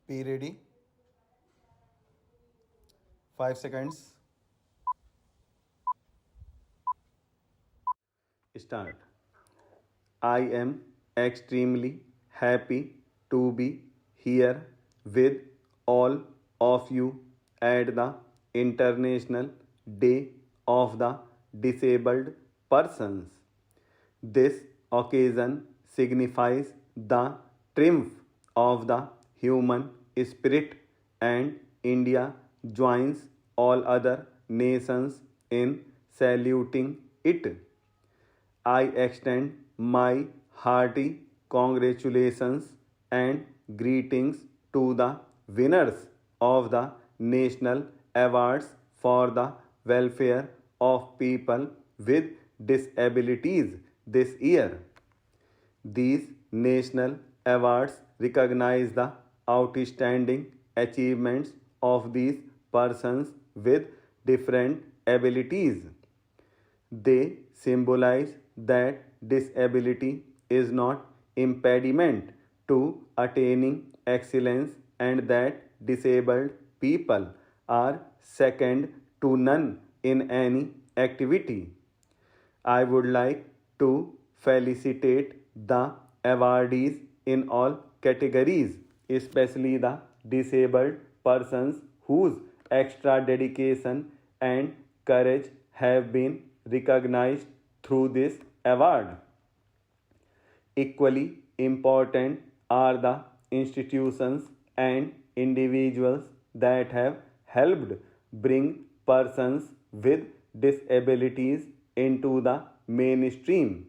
Be ready. 5 seconds. Start. I am extremely happy to be here with all of you at the International Day of the Disabled Persons. This occasion signifies the triumph of the human spirit, and India joins all other nations in saluting it. I extend my hearty congratulations and greetings to the winners of the National Awards for the Welfare of People with Disabilities this year. These national awards recognize the outstanding achievements of these persons with different abilities. They symbolize that disability is not impediment to attaining excellence, and that disabled people are second to none in any activity. I would like to felicitate the awardees in all categories, especially the disabled persons whose extra dedication and courage have been recognized through this award. Equally important are the institutions and individuals that have helped bring persons with disabilities into the mainstream.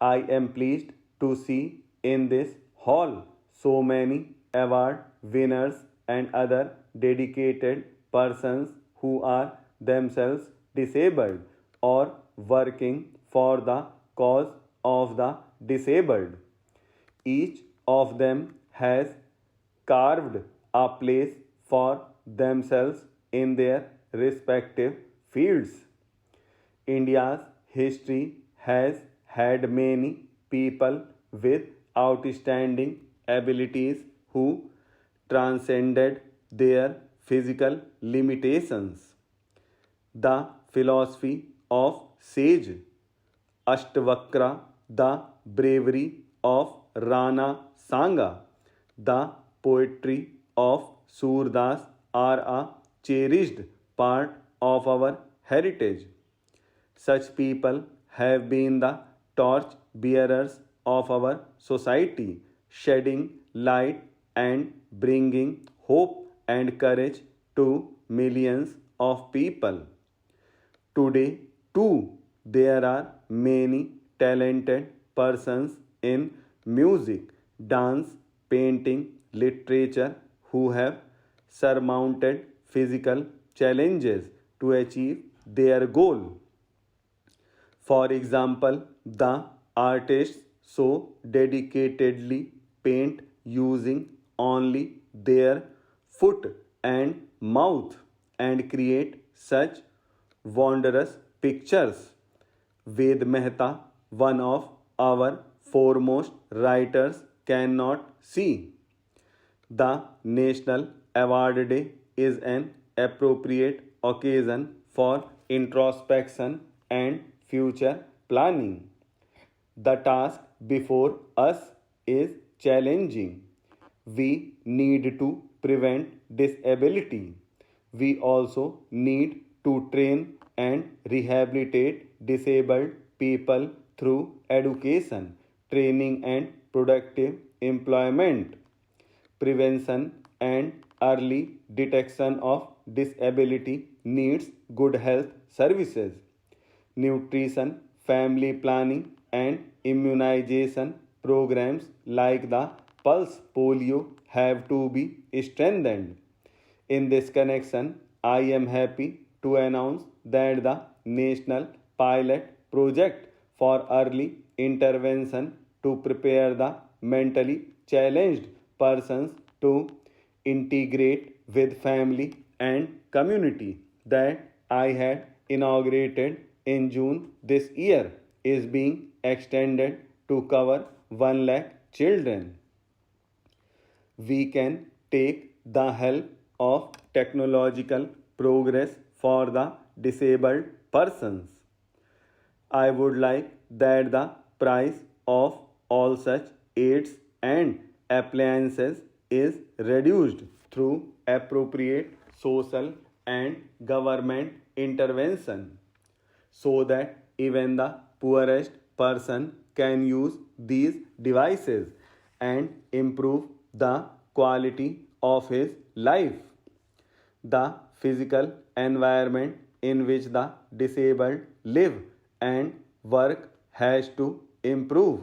I am pleased to see in this hall so many award winners and other dedicated persons who are themselves disabled or working for the cause of the disabled. Each of them has carved a place for themselves in their respective fields. India's history has had many people with outstanding abilities who transcended their physical limitations. The philosophy of sage Ashtavakra, the bravery of Rana Sanga, the poetry of Surdas are a cherished part of our heritage. Such people have been the torch bearers of our society, shedding light and bringing hope and courage to millions of people. Today, too, there are many talented persons in music, dance, painting, literature who have surmounted physical challenges to achieve their goal. For example, the artists so dedicatedly paint using only their foot and mouth and create such wondrous pictures. Ved Mehta, one of our foremost writers, cannot see. The National Award Day is an appropriate occasion for introspection and future planning. The task before us is challenging. We need to prevent disability. We also need to train and rehabilitate disabled people through education, training, and productive employment. Prevention and early detection of disability needs good health services. Nutrition, family planning, and immunization programs like the Pulse Polio have to be strengthened. In this connection, I am happy to announce that the National Pilot Project for Early Intervention to prepare the mentally challenged persons to integrate with family and community that I had inaugurated in June this year is being extended to cover 1 lakh children. We can take the help of technological progress for the disabled persons. I would like that the price of all such aids and appliances is reduced through appropriate social and government intervention so that even the poorest person can use these devices and improve the quality of his life. The physical environment in which the disabled live and work has to improve.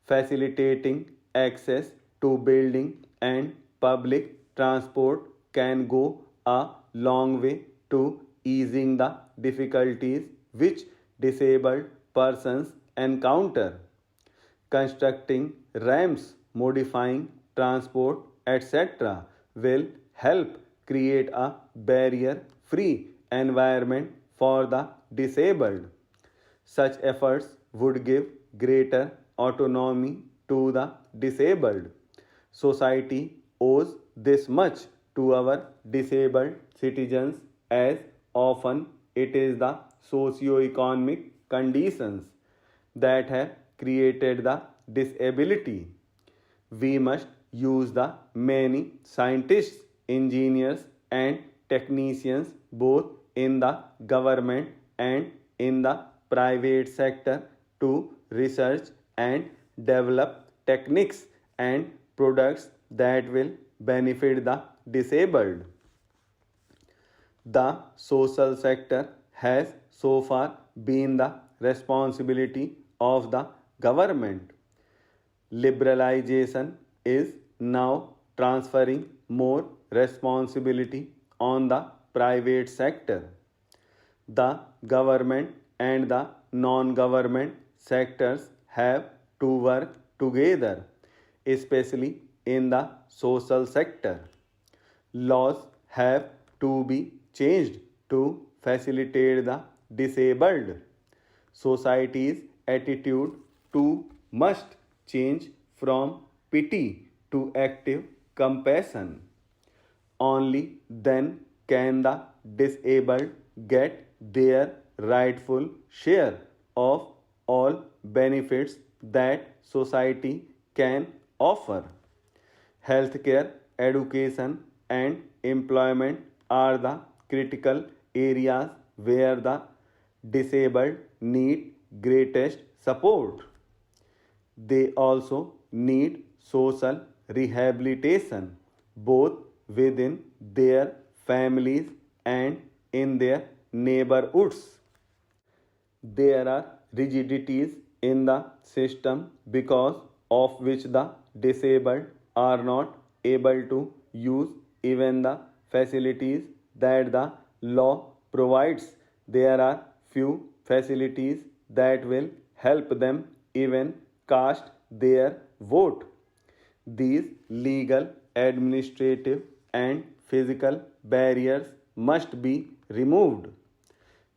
Facilitating access to building and public transport can go a long way to easing the difficulties which disabled persons encounter. Constructing ramps, modifying transport, etc. will help create a barrier free environment for the disabled. Such efforts would give greater autonomy to the disabled. Society owes this much to our disabled citizens as often it is the socio-economic conditions that have created the disability. We must use the many scientists, engineers, and technicians both in the government and in the private sector to research and develop techniques and products that will benefit the disabled. The social sector has so far been the responsibility of the government. Liberalization is now transferring more responsibility on the private sector. The government and the non-government sectors have to work together, especially in the social sector. Laws have to be changed to facilitate the disabled. Society's attitude too must change from pity to active compassion. Only then can the disabled get their rightful share of all benefits that society can offer. Healthcare, education, and employment are the critical areas where the disabled need greatest support. They also need social rehabilitation both within their families and in their neighborhoods. There are rigidities in the system because of which the disabled are not able to use even the facilities that the law provides. There are few facilities that will help them even cast their vote. These legal, administrative, and physical barriers must be removed.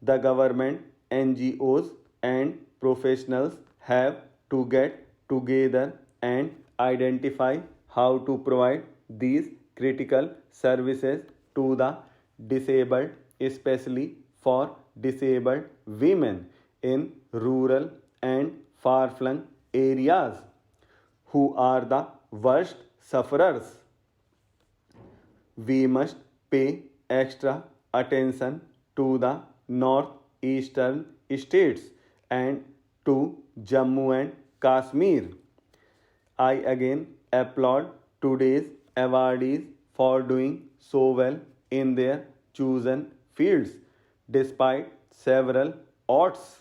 The government, NGOs, and professionals have to get together and identify how to provide these critical services to the disabled, especially for disabled women in rural and far-flung areas who are the worst sufferers. We must pay extra attention to the northeastern states and to Jammu and Kashmir. I again applaud today's awardees for doing so well in their chosen fields despite several odds.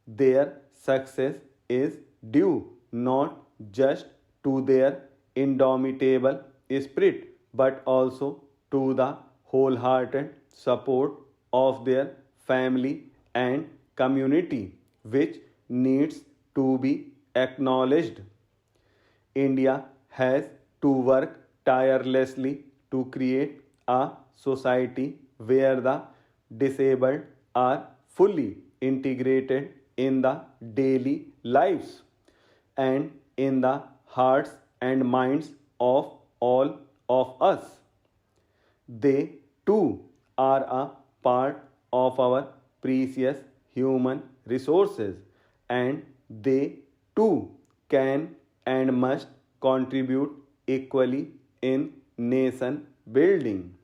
Their success is due not just to their indomitable spirit but also to the wholehearted support of their family and community, which needs to be acknowledged. India has to work tirelessly to create a society where the disabled are fully integrated in the daily lives and in the hearts and minds of all of us. They too are a part of our precious human resources, and they too can and must contribute equally in nation building.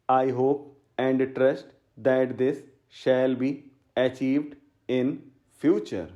I hope and trust that this shall be achieved in future.